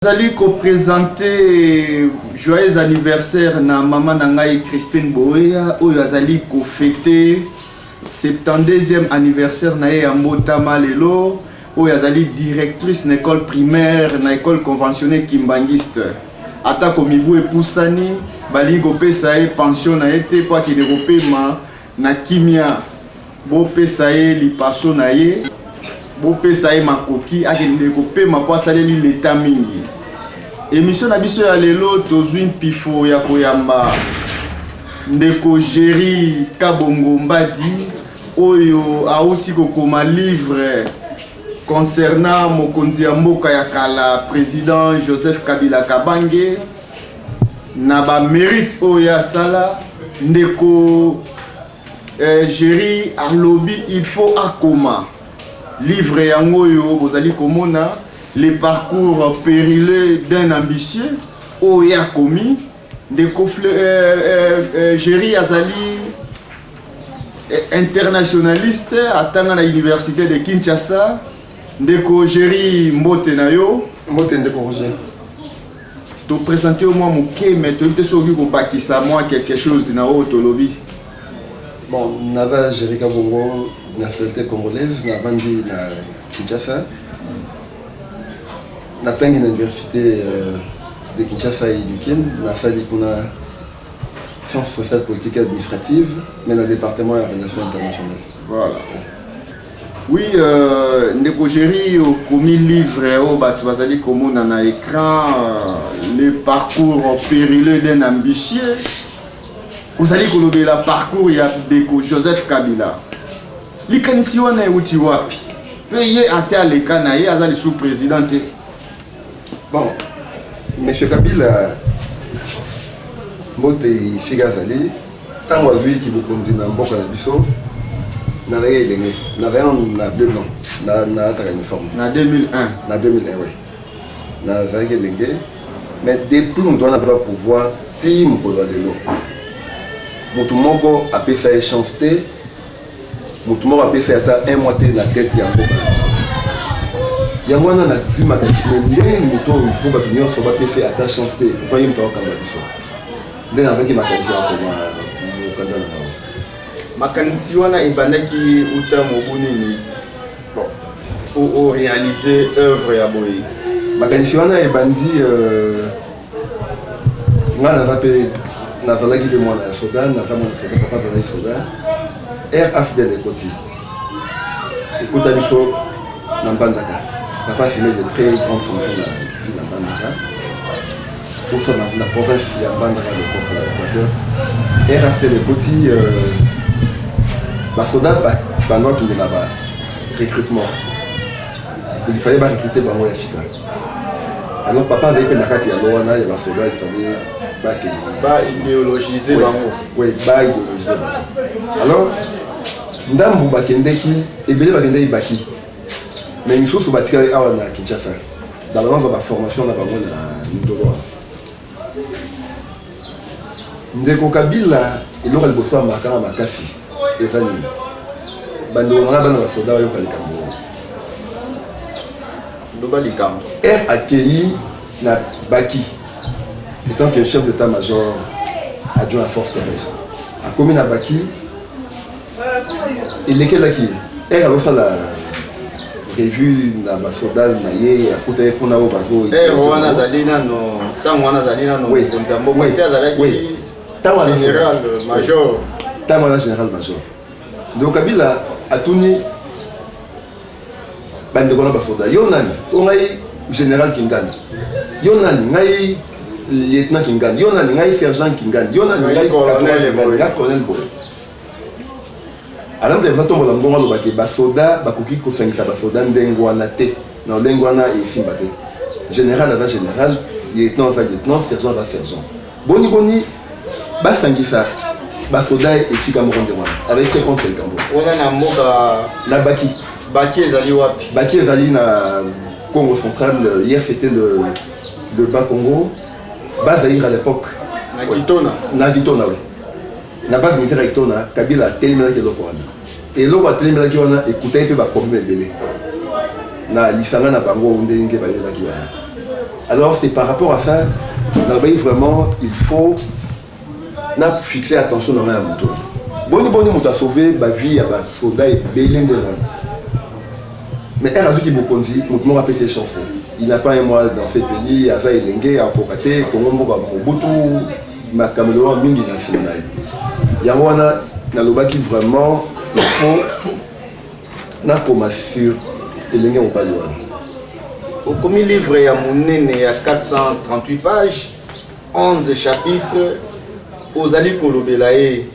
Zali ko présenter joyeux anniversaire na maman nangai Christine Boya oyo azali ko fêter 72e anniversaire na ye ya mbotama lelo oyo azali directrice na école primaire na école conventionnelle Kimbangiste ata ko mibu epusani bali ko pesa ye pension na été po akende kopema na kimia bo pesa ye lipaso na ye bo pesa ye makoki akende kopema po asaleli l'état mingi. Émission na biso ya lelo tozwi pifo ya koyamba ndeko Géry Kabongo Mbadi oyo auti kokoma livre concernant mokonzi ya mboka ya kala président Joseph Kabila Kabange na ba mérite oyo asala ndeko Géry alobi il faut akoma livre yango yo bozali komona les parcours périlleux d'un ambitieux au Yakomi de Géry Azali internationaliste attendant à l'université de Kinshasa de Géry Mbote Nayo Mbote de Roger te présenter au moins mon quai mais tu te sauvé pour bâtir moi quelque chose na autolobie bon nava Géry Kabongo nationalité congolaise na bandi na Kinshasa na tangi na université de Kinshasa et du Kin, na fali kuna sciences sociales politiques et administratives, mais dans le département de relations internationales. Voilà. Oui, ndeko Géry komi livre au batu bazali komona na écran le parcours périlleux d'un ambitieux. Vous allez kolobe la parcours ya ndeko Joseph Kabila. Likanisi wana uti wapi? Peye ancien leka na ye azali sous-président. Bon, M. Kabila, Mbote Figazali, tant que vu qu'il vous conduit dans le Boka Bisso, n'a rien gagné, n'a rien na bleu blanc, n'a rien uniforme. En 2001. En 2001, oui. N'a rien gagné, mais depuis on doit avoir pouvoir, team pour le vélo. Moutoumoko a pu faire chanter, Moutoumoko a pu faire un moitié de la tête qui a un peu. Yamwana na zima ndenge moto il faut batunyo so ba fait attention te ko yim to kamba biso ndenge avec makanisi ko ma kanda na makanisi wana ibandaki uta mobunini bon pour réaliser œuvre ya boye makanisi wana ebandi ngana vape na valaki de moi na soda na kama na soda papa de soda RF de côté écoute biso na mbandaka papa fait de très grandes fonctions dans la Bandaka. Pour ça, la province, il y a Bandaka de l'Équateur. Et après le petit, soldat, pendant tout là-bas, recrutement. Il fallait recruter Bango Yachika. Alors papa avait fait la carte à Loana, il y a soldat, il fallait idéologiser Bango. Oui, idéologiser. Alors, Ndambu Bakendeki, et Bélé Bakendeki Baki. Mais il faut se battre à Kinshasa. Dans la formation, on a besoin de Ndolo. Ndeko Kabila, il aura le besoin de Makana Makafi. Et Vani. Bando, on a besoin de Soda et Kalikam. Er accueilli na Baki. Étant que chef d'état-major adjoint à force terrestre. A commis na Baki. Il est quel acquis? Er a reçu la prévu na basoda na ye akuta kuna o bazo wana zalina no tango wana zalina no konzambo mwite azalaki général major tango général major donc Kabila atuni bande kona basoda yo nani ngai général Kingani yo nani ngai lieutenant Kingani yo nani ngai sergent Kingani yo nani ngai colonel boy. Alors, les gens qui ont été basoda, bakoki ko sangisa basoda ndengwana te. Non, ndengwana et simbate. Général avant général, lieutenant avant lieutenant, sergent avant sergent. Boni boni, basangisa basoda et fika moronde wana. Avec quel compte le Cambo. On a moka na Baki. Baki ezali wapi? Baki ezali na Congo central. Hier c'était le Bas Congo. Bas Zaïre à l'époque. Na Kitona. Na Kitona oui. Na base militaire Kitona, Kabila a tellement de l'Okoana. Et l'eau a tellement de l'Okoana, écoutez, il peut pas problème de délai. Na l'Isanga na Bango, on est une guerre. Alors c'est par rapport à ça, vraiment, il faut fixer attention dans la moto. Bon, on a sauvé ma vie à ma soldat et Bélin de loin. Mais elle a vu qu'il m'a conduit, on m'a pété chance. Il n'a pas un mois dans ce pays, il a fait l'engue, à Pokaté, comme on m'a beaucoup, ma caméra mingi dans le Sénégal. Il y a un loba qui vraiment, il faut, n'a pas ma sur l'engue au pas loin. Comme il livre, il y a mon nez, il y a 438 pages, 11 chapitres, aux Ali Kolobelae.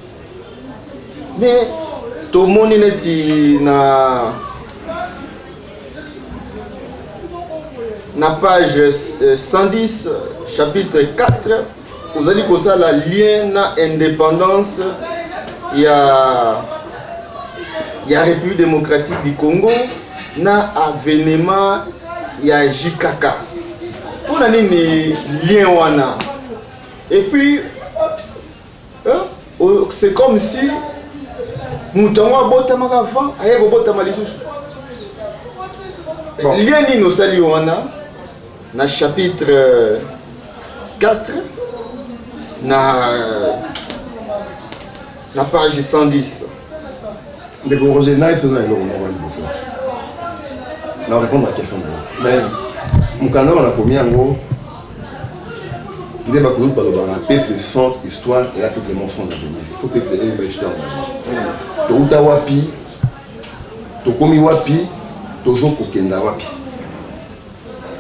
Mais tout le monde est na page 110, chapitre 4, vous allez que ça, la lien na indépendance, il y a République démocratique du Congo, na avènement, il y a JKK. Pour la ligne lien wana. Et puis, c'est comme si Moutanwa botama avant, aye botama lisusu. Lien ni no sali wana na chapitre 4 na page 110. De bon Roger Naïf faisant un long on va répondre à la question. Mais mon canard on a commis en gros. Il y a beaucoup de peuple sans histoire et là toutes les mensonges à venir. Il faut peuple et une histoire. Touta wapi, tokomi wapi, tozo kokenda wapi.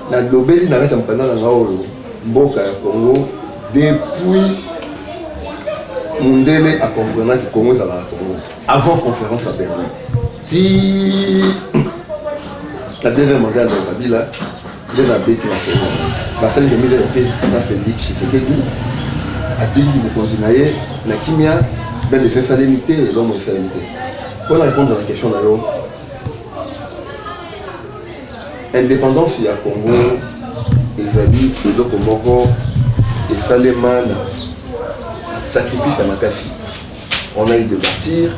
Na globeli na reta mpana na ngao mboka ya Congo depuis Mundele a compris que Congo est à la Congo. Avant conférence à Berlin. Si la deuxième mondiale de Kabila, de la bête nationale. La scène de Mille a fait dit Tshisekedi a-t-il continué na kimia ben les insalinités et l'homme insalinité. Pour répondre à la question d'ailleurs, indépendance il y a Congo, Ezali, Sodoko Moko, et Saleman, sacrifice à Makassi. On a eu de bâtir,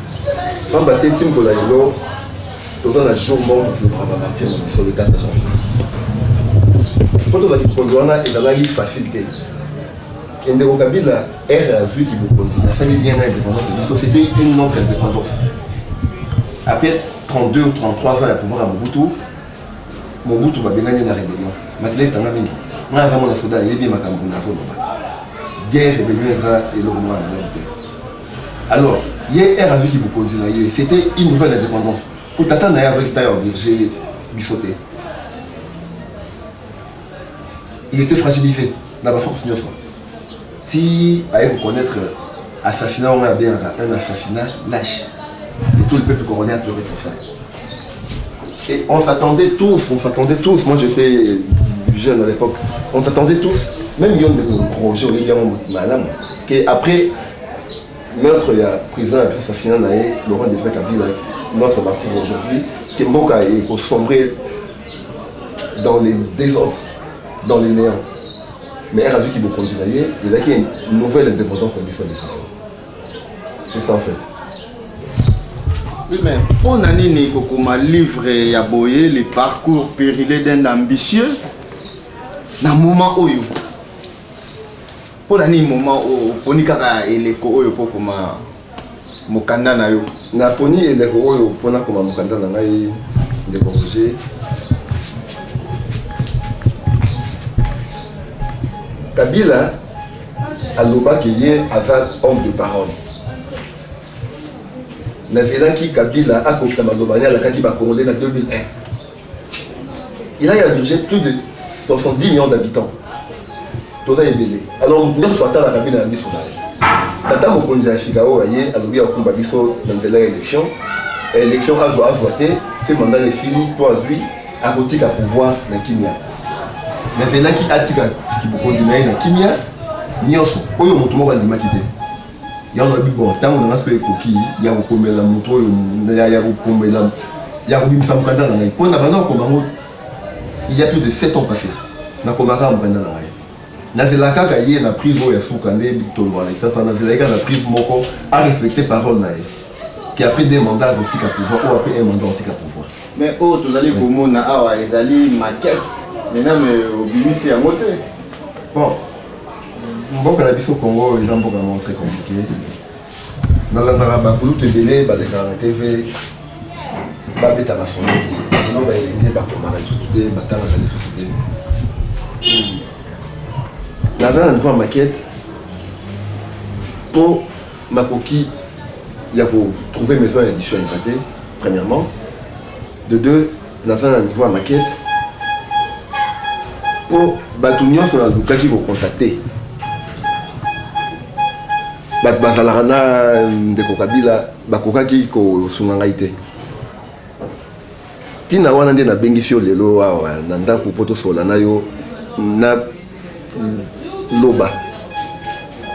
on battait Tim Kolaïlo, tout le jour mort, on va bâtir sur le 4 janvier. Quand on a dit qu'on a une facilité. Ndeko Kabila est vu qu'il vous continue. La famille vient d'indépendance de la société, une autre indépendance. Après 32 ou 33 ans à pouvoir à Mobutu va gagner la rébellion. Makile est en avenir. Moi, vraiment, la Soudan, il est bien ma Cameroun. Guerre, rébellion, et le moment à la alors, hier, a vu qu'il vous continue. C'était une nouvelle indépendance. Pour t'attendre à avec Taïwan, j'ai bissoté. Il était fragilisé dans la force d'union. Si à reconnaître assassinat, on a bien un assassinat lâche. Et tout le peuple congolais a pleuré pour ça. Et on s'attendait tous, moi j'étais jeune à l'époque, on s'attendait tous, même Yon de Roger Olivier Madame, qu'après meurtre, il y a président assassinat, Laurent Desiré Kabila, notre martyr aujourd'hui, que Mboka est sombré dans les désordres, dans les néants. Mais elle a vu qu'il vous continuer, il a qu'il y a une nouvelle indépendance de l'histoire de ça. C'est ça en fait. Oui, mais pour Nanini Kokoma livre Yaboye, le parcours périlé d'un ambitieux, dans le moment où pour Nanini moment où Ponikaka et les Koyo pour Koma Mokanda na yo. Na Poni et les Koyo pour na Koma Mokanda na ngai de Roger. Kabila a l'oba qui est homme de parole. Qui Kabila a compté Malobania la Katiba Congolais en 2001. Il a dirigé plus de 70 millions d'habitants. Tout ça est belé. Alors nous sommes à la Kabila en Missoula. Tata Mokonzi a Chicago, a l'objet au Kumbabiso dans l'élection. L'élection a voté, c'est mandat de fini, 3 8, à côté à pouvoir dans Kimia. Mais là qui a tika qui beaucoup de mains dans Kimia, Nyoso, Oyo Motomo va dimakité. Il y a un bon temps, on a un aspect coquille, il y a un combat la moto, il y a un combat la. Il y a un Mukanda dans la. Pour n'avoir comme il y a plus de 7 ans passés. Na Komara Mukanda dans la. Nazelaka Kaye na prise au Yasukande, Bitolwala. Ça, Nazelaka na prise Moko a respecté parole naïe. Qui a pris des mandats d'antique à pouvoir ou a pris un mandat d'antique à pouvoir. Mais oh, tu allez comme on a Ezali maquette. maintenant mais obimisi yango te. Bon, mboka na biso Congo eza mboka moko très compliqué. Nalandaka bakulutu ebele balekaka na TV babeta basono te ino baelenge bakomaka lisusu te batangaka lisusu te. Naza na niveau ya maquette mpo makoki ya kotrouver maison ya édition eza te premièrement. De deux, naza na niveau ya maquette mpo bato nyonso nalukaki kocontacte bato bazalaka na ndeko Kabila bakokaki kosunga ngai te. Ntina wana nde nabengisi yo lelo awa na ndako mpo tosola na yo na loba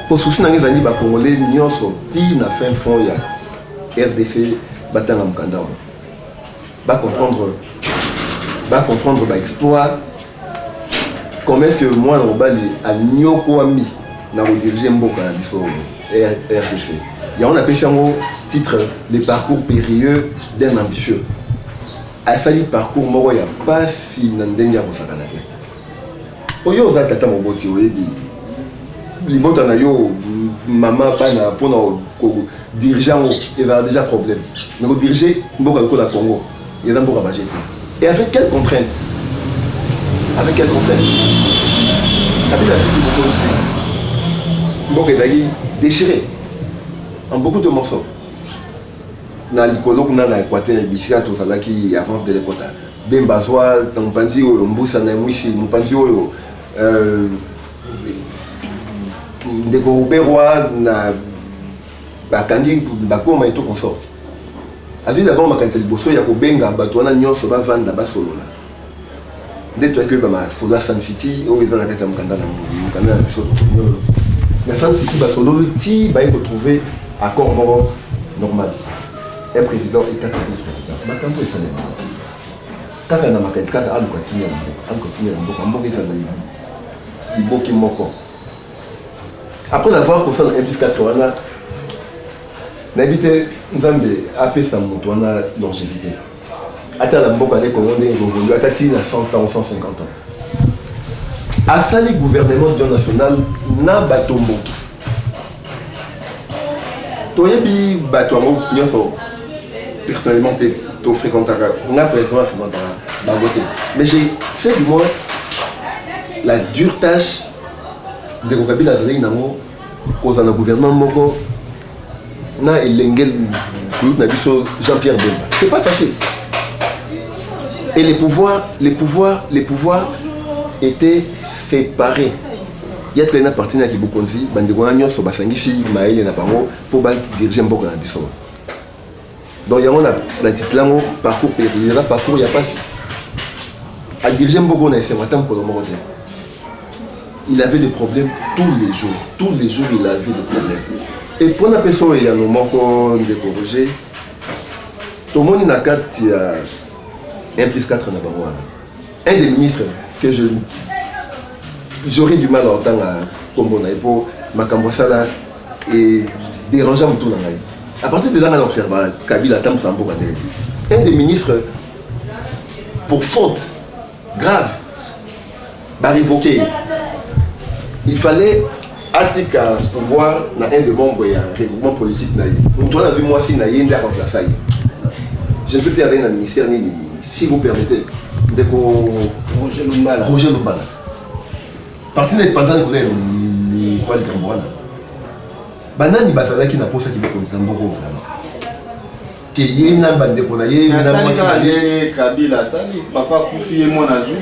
mpo susi nange ezali bakongolais nyonso ti na fin fond ya RDC batanga mokanda wana bacomprendre baexploit comment est-ce que mwana mobali anyokwami na kodirige mboka na biso RDC. Yango napesi yango titre le parcours périlleux d'un ambitieux. Asali parcours moko ya pasi na ndenge ya kosakana te. Oyo oza tata moboti oyebi libota na yo mama bana mpona kodirige yango ezala déjà problème. Mais kodirige mboka lokola Congo eza mboka baje te. Et avec quelle contrainte? Avec quelle contrainte? Mboka ezali déchiré en beaucoup de morceaux. Na likolo kuna na Équateur bisika tozalaki avance de l'époque. Bembazwa mopanzi oyo mbusa na mwisi mopanzi oyo ndeko Uberwa na bakangi bakoma eto consort. Avi d'abord makanisa liboso ya kobenga bato wana nyonso bavanda basolola. Nde toyaki ba solo Sun City oyo eza na kati ya mokanda na biso. Mais Sun City basolo ti baye retrouver accord moko normal. Un président et quatre vice-présidents. Makambo est salé. Kaka na makanisi kaka aluka kinya na mboka ezali liboki moko. Après avoir constat un plus 4 wana n'habité nzambe apesa moto wana longévité. Ata la mboka de Congo nde évolue ata tina 100 ans 150 ans. Asali gouvernement national na batomboki. Toyebi bato yango nyonso personnellement tu fréquentes on a personnellement fréquenté Dangote, mais j'ai fait du moins la dure tâche de Kabila azali nango kozana gouvernement moko na elengel na biso Jean-Pierre Bemba. C'est pas facile. Et les pouvoirs étaient séparés. Il y a plein de partenaires qui beaucoup dit bandeko na nyonso basangisi maele na bango pour ba diriger mboka na biso. Donc il y a un titre là, parcours périlleux, parcours il n'y a pas. À diriger Mbogo, il avait des problèmes tous les jours il avait des problèmes. Et pour la personne il y a nos manques de corriger. Tout le monde a 4, il y a 1 plus 4 en Abarouana. Un des ministres que j'aurais du mal à entendre comme on a pour Makambosala et dérangeant tout le monde. À partir de là, on observe Kabila Tam Sambo. Un des ministres, pour faute grave, va révoquer. Il fallait article pouvoir dans un des membres et un regroupement politique. Nous avons vu moi si nous avons remplacé. Je ne peux plus aller dans le ministère, si vous permettez, de Roger Lumbala. Parti indépendant, il quoi le Cambouana. Banani batala qui n'a pas ça qui me connaît beaucoup vraiment. Que yena bande kona yena na Kabila sali papa Koufi et mon azui.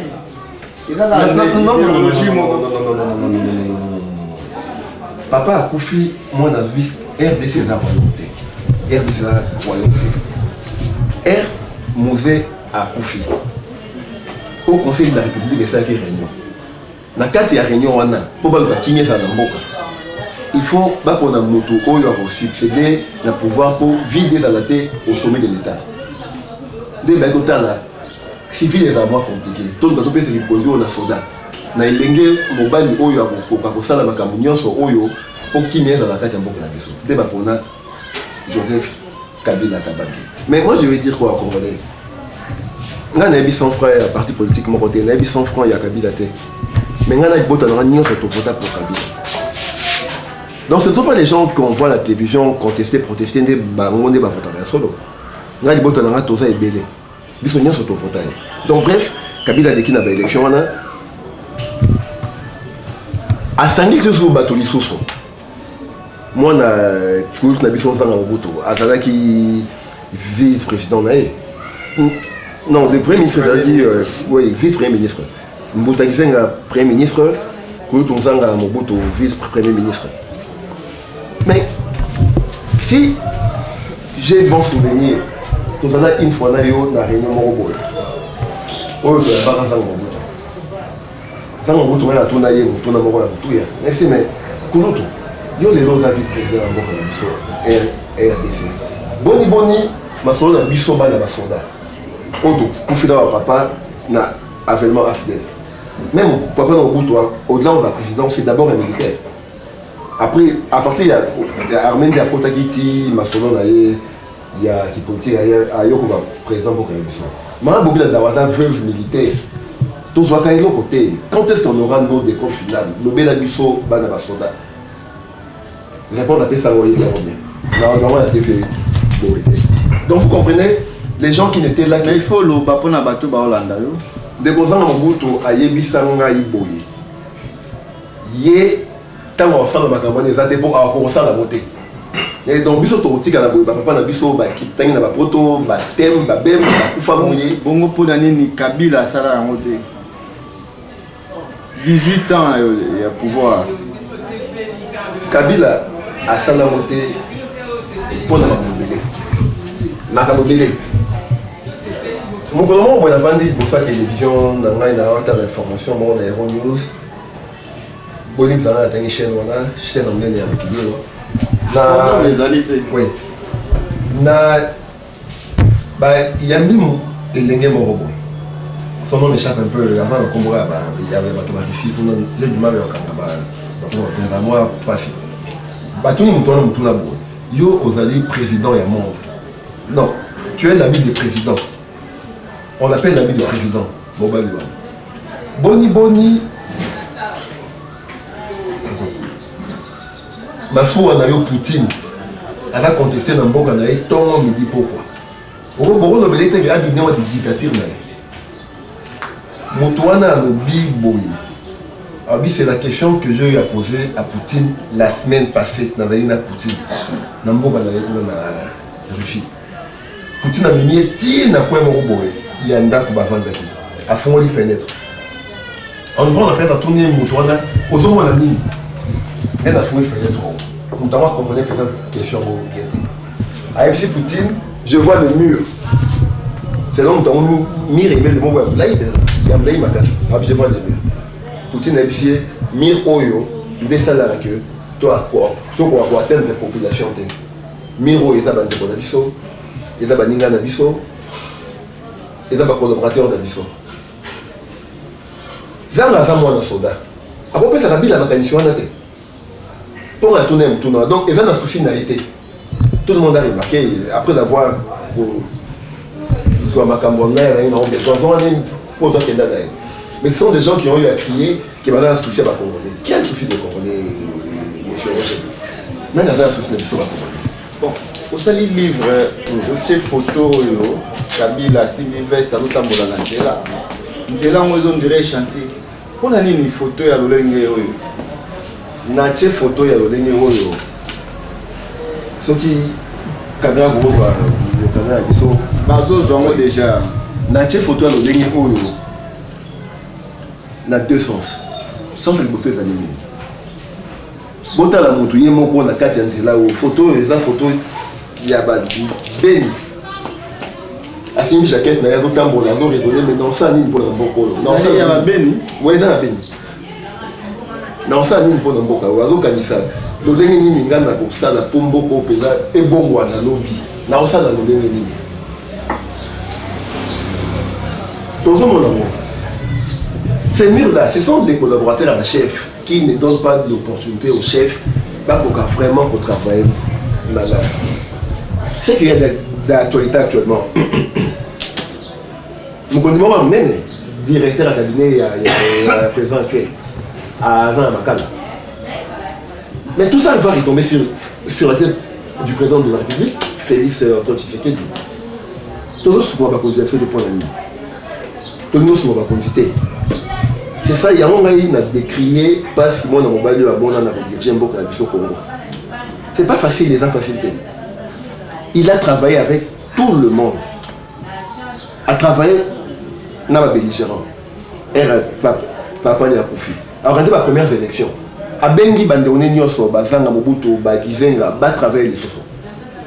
Papa Koufi mon azui RDC na royauté. RDC na royauté. R Mosé à Koufi. Au Conseil de la République et ça qui réunion. Na kati ya réunion wana pour ba kinye za mboka. Il faut qu'on a moto oyo succéder le pouvoir pour vider la tête au sommet de l'État. Dès que tu as la civil est vraiment compliqué. Tout le monde peut se reposer au soldat. Na ilenge mobali oyo ko sala makambo nyonso oyo pour qui met dans la tête en boucle la biso. Dès qu'on a Joseph Kabila Kabaki. Mais moi je vais dire quoi au Congolais. nga na yebi 100 francs ya parti politique moko te na yebi 100 francs ya Kabila te mais nga na libota na nyonso tovota pour Kabila. Donc ce ne sont pas les gens qu'on voit à la télévision contester, protester, nde bango nde bavotaka solo. Nga libota na nga toza ebele biso nyonso tovota. Donc bref, Kabila aleki na baélection wana asangi lisusu bato lisusu mwana kulte na biso ozanga mobutu azalaki vice-président na ye. Non, le premier ministre a dit oui, vice-premier ministre. Mbuta Kisenga, premier ministre, Kouloutou Nzanga Mobutu, vice-premier ministre. Mais si j'ai bon souvenir, tout ça une fois na yo na réunion Morobo. Oh, je vais pas Nzanga Mobutu. Nzanga Mobutu na tuna ye, tuna Morobo tout ya. Merci mais Kouloutou, yo les autres vice-président na Morobo na biso RDC. Boni masolo na biso bana ba soldat. Confident à papa na avènement AFDEL. Même papa dans Mobutu, au-delà de la présidence, c'est d'abord un militaire. Après, à partir de l'armée de la Kotagiti, Masolo, il y a qui politique, il y a président pour la mission. Mme Bobila Dawada, veuve militaire. Tous les gens sont côté. Quand est-ce qu'on aura nos décomptes finales? Le Bela Bisso, Banaba Soda. Répondre à ça, vous voyez, normalement, la TV. Donc vous comprenez? Les gens qui n'étaient là, mais il faut le bapon à bateau Baolanda. De Gozan Mobutu a Yebisanga Iboye. Yé, tant qu'on sent le macabon, les adébos à commencer la montée. Et donc, biso totika la boue, papa na biso, kiptang na bapoto, batem, babem, bakoufa mouye. Bongo pour l'année ni Kabila Sala à monter. 18 ans, il y a pouvoir. Kabila a Sala monté pour la Makabobele. Makabobele. Mon gouvernement, on a vendu pour sa télévision, on a une information, on a Hero News. Bolim Zana a une chaîne, on a une chaîne en ligne avec lui. Les alités. Oui. Il y a même des lingues morobo. Son nom m'échappe un peu. Avant le combat, il y avait Batobakishi, j'ai du mal à moi, pas fait. Batuni Moutouna Moutouna Bo. Yo, Ozali, président et monde. Non, tu es l'ami du président. On appelle l'ami du président, Boba Luan. Boni. Masou Anayo Poutine. Elle a contesté dans le Boka Naï, tout le monde me dit pourquoi. Au Boro, le Belé, il a dit que dictature Naï. Moutouana Lobi Boyi. C'est la question que j'ai eu à poser à Poutine la semaine passée. Dans la Poutine. Dans le Boka Naï, dans la Russie. Poutine a mis un point Moroboé. Il y a un date pour vendre à fond les fenêtres. En ouvrant la fenêtre à tourner Moutouana, aux hommes on a mis. Elle a fond les fenêtres. Notamment comprenez peut-être question de à MC Poutine, je vois le mur. C'est donc dans le mur et le mot là il y a un blague je vois le mur. Poutine a MC mur oyo des salaires que toi quoi pour atteindre la population. Miro est à bande de Nabiso, est à Baninga Nabiso, est à collaborateur Nabiso. Zanga Zamwa na soldat. Après peut-être la bille à ma condition pour la tourner un tournoi. Donc, ils ont un souci n'a été. Tout le monde a remarqué, après avoir soit ma cambonnaire, ils ont besoin pour d'autres d'ailleurs. Mais ce sont des gens qui ont eu à crier qui avaient un souci à la Congolais. Quel souci de Congolais, monsieur Rocher? Non, il y avait un souci de Congolais. Bon, au sali livre, ces photos, Kabila, Sylvestre, Alutambola, Nandela. Nandela, on dirait chanter. Pour la ligne photo, il y a le na che photo ya lolenge oyo soki caméra go ba le caméra biso bazo zongo déjà na che photo ya lolenge oyo na deux sens sens le bofe za nini bota la moto ye moko na kati ya nzela o photo eza photo ya ba beni asimi jaquette na yazo tambola zo raisonner mais dans ça nini pour la mboko non ça ya ba beni ouais za beni. Non, ça nous pour n'importe quoi. Oiseau kanisa. Le dernier ni ngana pour ça la pombo pour pesa et bon wa na lobby. Na ça dans le dernier ni. Tous mon amour. Ces murs là, ce sont des collaborateurs à la chef qui ne donnent pas l'opportunité au chef pas pour vraiment pour travailler là. C'est qu'il y a de l'actualité actuellement. Mon condiment va mener directeur à cabinet et à président actuel, à Alain Makala. Mais tout ça va retomber sur la tête du président de la République, Félix Antoine Tshisekedi. Tout le monde va conduire de points de ligne. Tout le monde va conduire. C'est ça, il y a un gars qui a décrié parce que moi, dans mon balai, j'ai un bon Congo. C'est pas facile, les facilités. Il a travaillé avec tout le monde. A travaillé dans la belligérant. Papa n'a pas profit. Alors, regardez ma première élection. A Bengi Bandeone Nyoso, Bazanga Mobutu, Bagizenga, bat travailler les sosos.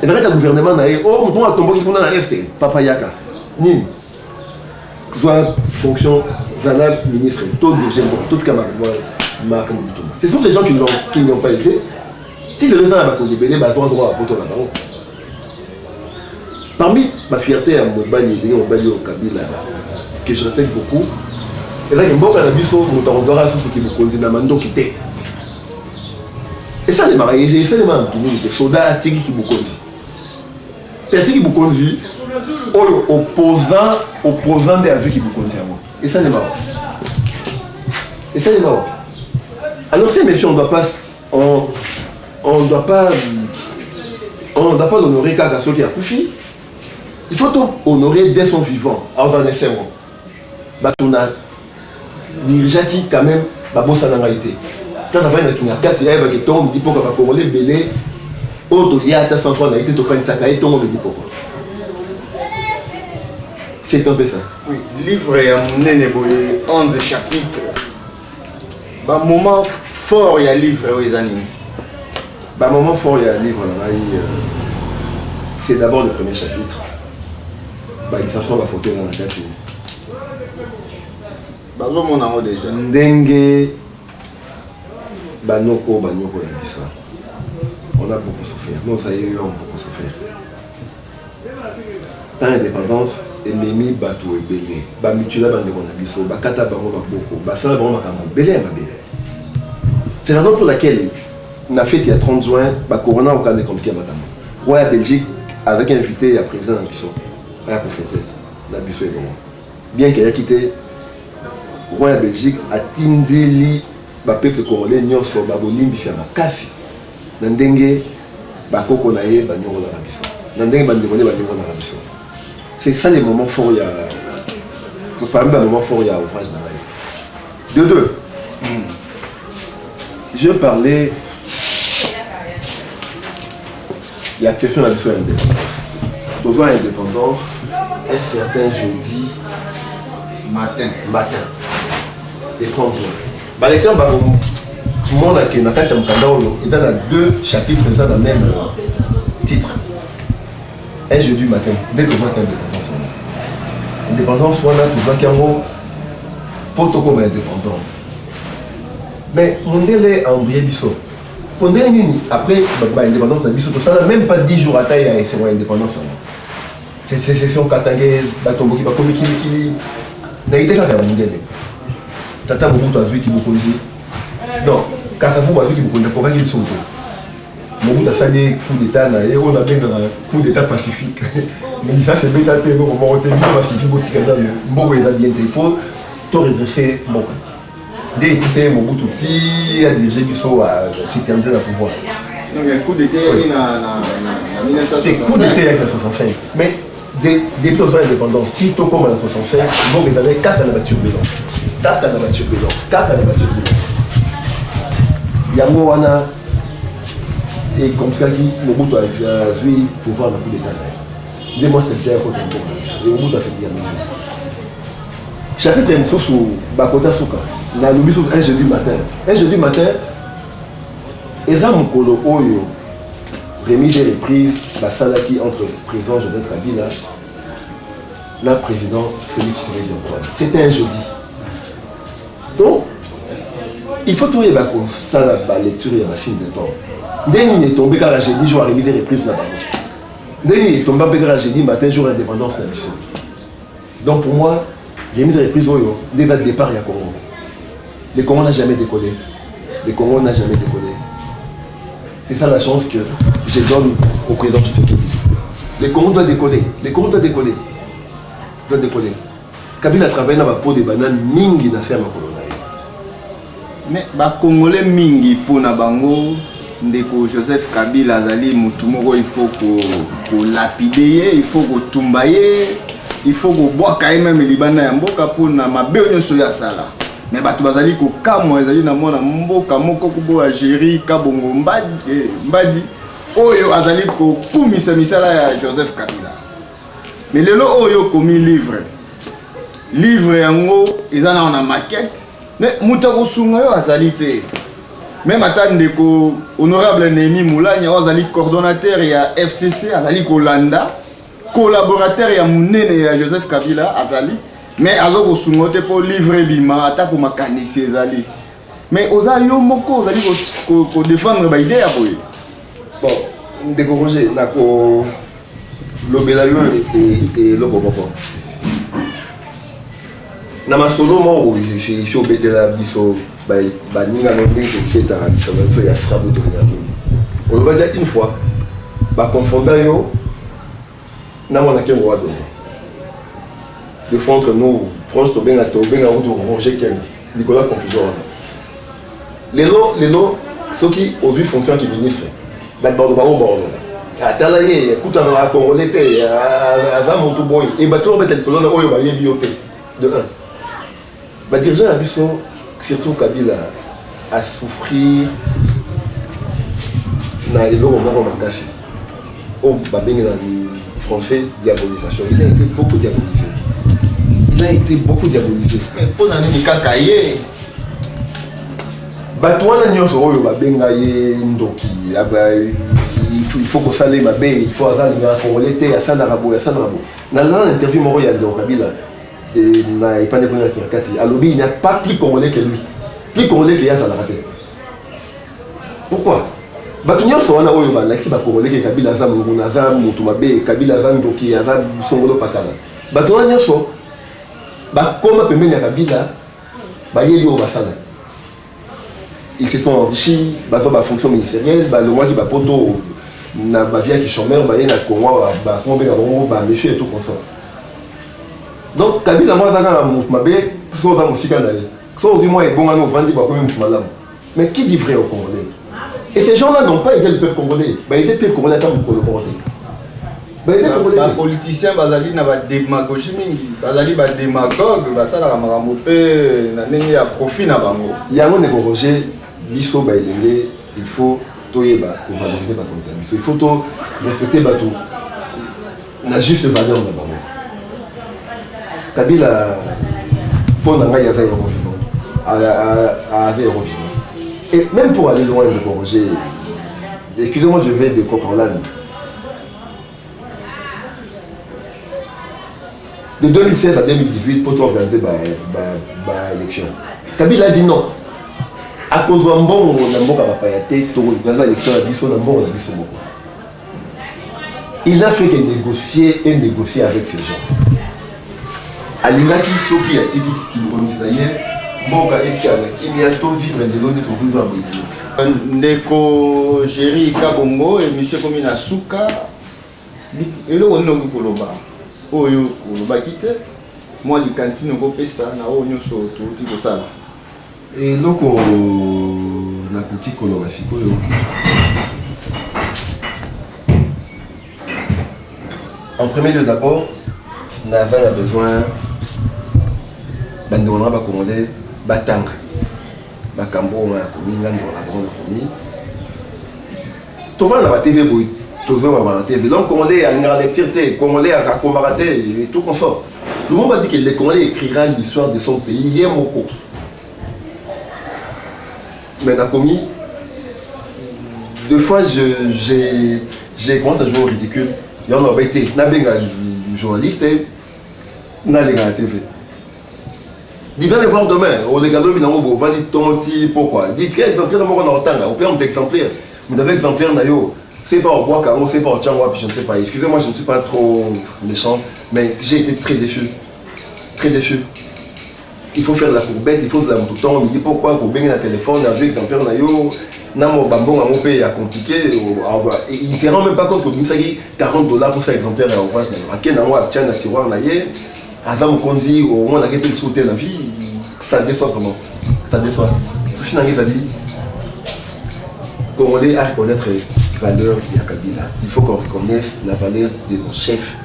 Et dans le gouvernement, oh, on a tombé qui est dans l'Est, Papa Yaka. Ni. Soit fonction, Zana, ministre, tout dirigeant, tout ce qu'il ce sont ces gens qui n'ont pas été. Si le résident a condamné, ils ont droit à porter la parole. Parmi ma fierté à mon bali au Kabila, que je respecte beaucoup, et là, il y a un bon cannabis, on verra ce qui vous conduit dans le qui était. Et ça, les mariés, c'est les membres qui soldats qui vous conduisent. Petit qui vous conduit, opposant des avis qui vous conduisent. Et ça, les marrons. Et ça, les marrons. Alors, ces messieurs, on ne doit pas honorer Kakasso qui a profité. Il faut honorer dès son vivant. Alors, dans les 5 mois, on a dirigé qui, quand même, Babosa n'a pas été. Quand on a fait une carte, il y a un ton, il dit pourquoi pas pour les belés, autre il y a à 100 francs, il a été toqué une takaï, tout le monde dit pourquoi. C'est un peu ça. Oui, livre et 11 chapitres. Bah, moment fort, il y a livre aux animés. Bah, moment fort, il y a livre là, c'est d'abord le premier chapitre. Bah, il s'assoit la photo dans la carte. Bah, mon amour déjà. Ndengue. Banoko, la bisa. On a beaucoup souffert. Nous, ça y est, on a beaucoup souffert. Tant l'indépendance, ennemi, bateau et belé. Bamitula, bandeko na biso, bakata bango maboko, basala bango makambo, belé ma belé. C'est la raison pour laquelle on a fait il y a 30 juin, Corona au cas de compliqué à Madame. Roi Belgique, avec un invité à président de Bissau, à pour fêter, la Bissau est bon. Bien qu'elle ait quitté, Roi Belgique a Tindeli. Peuple congolais nyonso babolimbi ya makasi na ndenge bakoko na ye banyongo na biso na ndenge bandemone banyongo na biso. C'est ça les moments forts, il y a parmi les moments forts, il y a ouvrage dans la vie. De deux, je parlais il y a question de la mission indépendance. Besoin d'indépendance, un certain jeudi matin et 30 jours. Bah, les temps, tout le monde a il y a deux chapitres dans le même titre. Un jeudi matin, dès que je vois l'indépendance. L'indépendance, on a tout le temps pour tout comme indépendant. Mais mon délai a embrayé Bissau. Après l'indépendance de Bissau, ça n'a même pas 10 jours à taille à essayer l'indépendance. C'est son Katangé, Batombo qui va comme qui n'a été qu'à mon délai. Tata Mobutu a qui vous conduit. Non, Kassavu a qui vous conduit pour qu'il saute. Mobutu a sali coup d'état, on a bien un coup d'état pacifique. Mais ça c'est bien tâté, nous on a été pacifique, il faut tout redresser. Dès que c'est Mobutu qui a dirigé Bissau à s'éterniser dans le pouvoir. Donc il y a un coup d'état en 1965. C'est coup d'état en 1965. Mais depuis l'indépendance, si tout comme en 1965, vous avez 4 ans de voiture blanche. 4 ans de voiture blanche. 4 ans de voiture blanche. Yango wana et comme ça qui Mobutu a joué pouvoir dans le coup d'état. Dès moi c'était un côté de Mobutu a fait dire chapitre M sous Bakota Souka. Na lubiso un jeudi matin. Un jeudi matin, Eza Mukolo Oyo remis des reprises Basalaki entre le président Joseph Kabila et le président Félix Tshisekedi. C'était un jeudi. Donc, il faut trouver ça la lecture et la film de temps. Dès qu'il est tombé quand jeudi, je vais arriver des reprises là-bas. Dès qu'il est tombé quand jeudi matin, jour d'indépendance là. Donc pour moi, j'ai mis des reprises Oyo dès le départ il y a Congo. Le Congo n'a jamais décollé. Le Congo n'a jamais décollé. C'est ça la chance que je donne au président Tshisekedi. Le Congo doit décoller. Le Congo doit décoller. Doit décoller. Kabila a travaillé dans la peau de banane mingi na ferme colonnaire. Mais ba Congolais mingi pour na bango ndeko Joseph Kabila azali mutu moko il faut ko lapider, il faut ko tumbaye, il faut ko boka même libana ya mboka pour na mabe nyonso ya sala. Mais bato bazali ko kamwa ezali na mona mboka moko kubo Algérie kabongo mbadi oyo azali ko kumisa misala ya Joseph Kabila. Mais lelo oyo komi livre yango ezana na maquette mais mutako sunga yo azali te. Même attendre ko honorable Némi Moulanya azali coordonnateur ya FCC azali ko landa collaborateur ya munene ya Joseph Kabila azali mais azoko sunga te pour livrer bima ata ko makanisi ezali mais oza yo moko ozali ko défendre ba idée ya boye. Bon ndeko Roger nako lobela yo et loko moko na masolo mo je suis obetela biso ba ninga no ndenge c'est à ça va faire frappe de rien. On va dire une fois ba confondant yo na mona ke roi do de fond entre nous proche to benga de Roger Ken Nicolas confusion lelo soki aujourd'hui fonction qui ministre ba bordo ba bordo atala ye kuta na Congolais te ava moto boy et ba to betel solo na oyo ba yebi yo te de 1 ba dirigeant a biso surtout Kabila a souffrir na eloko moko makasi au babengi na français diabolisation. Il a été beaucoup diabolisé. Mais pour nani kaka ye bato wana nyonso oyo babenga ye ndoki il faut que ça les mabe, il faut avoir les Congolais te asalaka boye na interview moko ya Kabila na ipane kuna kati alobi il n'y a pas plus Congolais que lui, plus Congolais que asalaka te. Pourquoi bato nyonso wana oyo balakisi ba Congolais ke Kabila aza munguna aza mutu mabe Kabila aza ndoki aza songolo pakala bato wana nyonso bakoma pembeni ya Kabila bayeli oyo basala. Ils se sont enrichis, bah fonction ministérielle, bah le mois qui va poto na bavia qui chômeur, bah y na Congo, bah combien à bon, bah monsieur et tout comme ça. Donc Kabila moi ça quand ma bé, tout ça musique d'aller. Ça aussi moi est bon à nous vendre bah comme une madame. Mais qui dit vrai au Congolais? Et ces gens-là n'ont pas été le peuple congolais, bah ils étaient le peuple congolais tant pour le Congolais. Bah ils étaient congolais. Les politiciens bazali na ba démagogie mingi, bazali ba démagogue, bah ça la marambo pe na ndenge ya profit na bango. Yango ne Roger biso ba elenge il faut toyeba ko valoriser ba comme ça il faut to respecter bato na juste valeur na bango. Kabila pour na ngai ata yoko vivant avec yoko vivant et même pour aller loin de Roger, excusez-moi je vais de Cocorlan de 2016 à 2018 pour organiser ba élection. Kabila a dit non. À cause d'un bon, il a fait que négocier et négocier avec ces gens. Alingaki soki ya tiki qui d'ailleurs mboka etika na kimia to vivre de l'eau to vivre en Brésil. Ndeko Jerry Kabongo et monsieur Komina Souka elo ono koloba oyo koloba kite moi likantine ko pesa na oyo nyoso to tiko sala. Et donc, on a petit coloraphique. En premier lieu, d'abord, Naval a besoin de commander Batang. Bakambo, on a commis, on a commis. Tout le monde a la TV, tout le monde a la TV. Donc, commander à l'université, commander à Kakomaraté, et tout comme ça. Le monde a dit que les Congolais écrira l'histoire de son pays. Il y a mon coup. Mais n'a commis deux fois j'ai commencé à jouer au ridicule. Il y en a été n'a bien journaliste et n'a les gars à la TV. Il va les voir demain. On les gars on va dire ton petit pourquoi. Dites qu'il va prendre mon temps là. Au pire on exemplaire. Mais avec exemplaire nayo, c'est pas au bois car on sait pas au tchangwa puis je ne sais pas. Excusez-moi, je ne suis pas trop méchant, mais j'ai été très déçu. Très déçu. Il faut faire la courbette, il faut de la tout le temps. On me dit pourquoi pour bien un téléphone avec exemplaire nayo, namo bambon à mon pays à compliqué. Il ne rend même pas compte que vous savez $40 pour ça exemplaire à ouvrage. À quel moment à tiens à tiroir naye. Avant mon conduit, au moins, on a été sauté dans la vie, ça déçoit vraiment. Ça déçoit. Tout ce qui dit, Congolais à reconnaître les valeurs de Kabila. Il faut qu'on reconnaisse la valeur de nos chefs.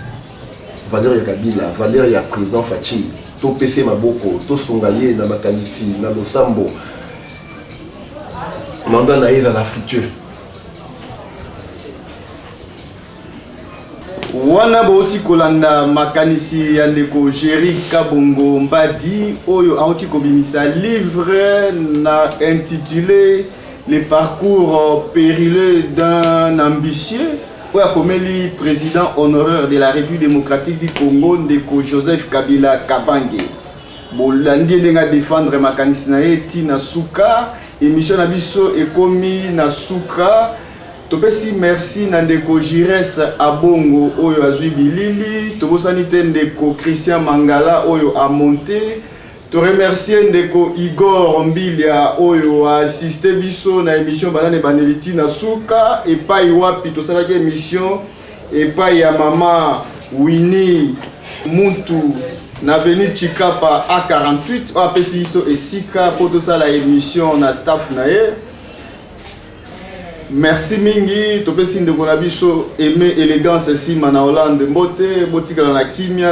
La valeur de Kabila, la valeur du président Fachi. Tout PC Maboko, tout Songaye, na Makanisi, na Losambo. Mandat naïs à la friture. Wana bauti kolanda makanisi ya ndeko Jerry Kabongo Mbadi oyo auti kobimisa livre na intitulé Les parcours périlleux d'un ambitieux oyo akomeli président honoraire de la République démocratique du Congo ndeko Joseph Kabila Kabange. Bolandi ndenga défendre makanisi na ye tina suka émission na biso ekomi na suka. Topesi merci na ndeko Jires Abongo oyo azui bilili, tobosani te ndeko Christian Mangala oyo a monté, to remercier ndeko Igor Mbilia oyo a assisté biso na émission banane baneliti na suka epai wapi tosalaki émission epai ya mama Winnie Muntu na veni Chikapa A48 o apesi biso esika po tosala émission na staff na ye. Merci mingi, topesi ndeko na biso aimé élégance sima na Hollande mbote botikala na kimia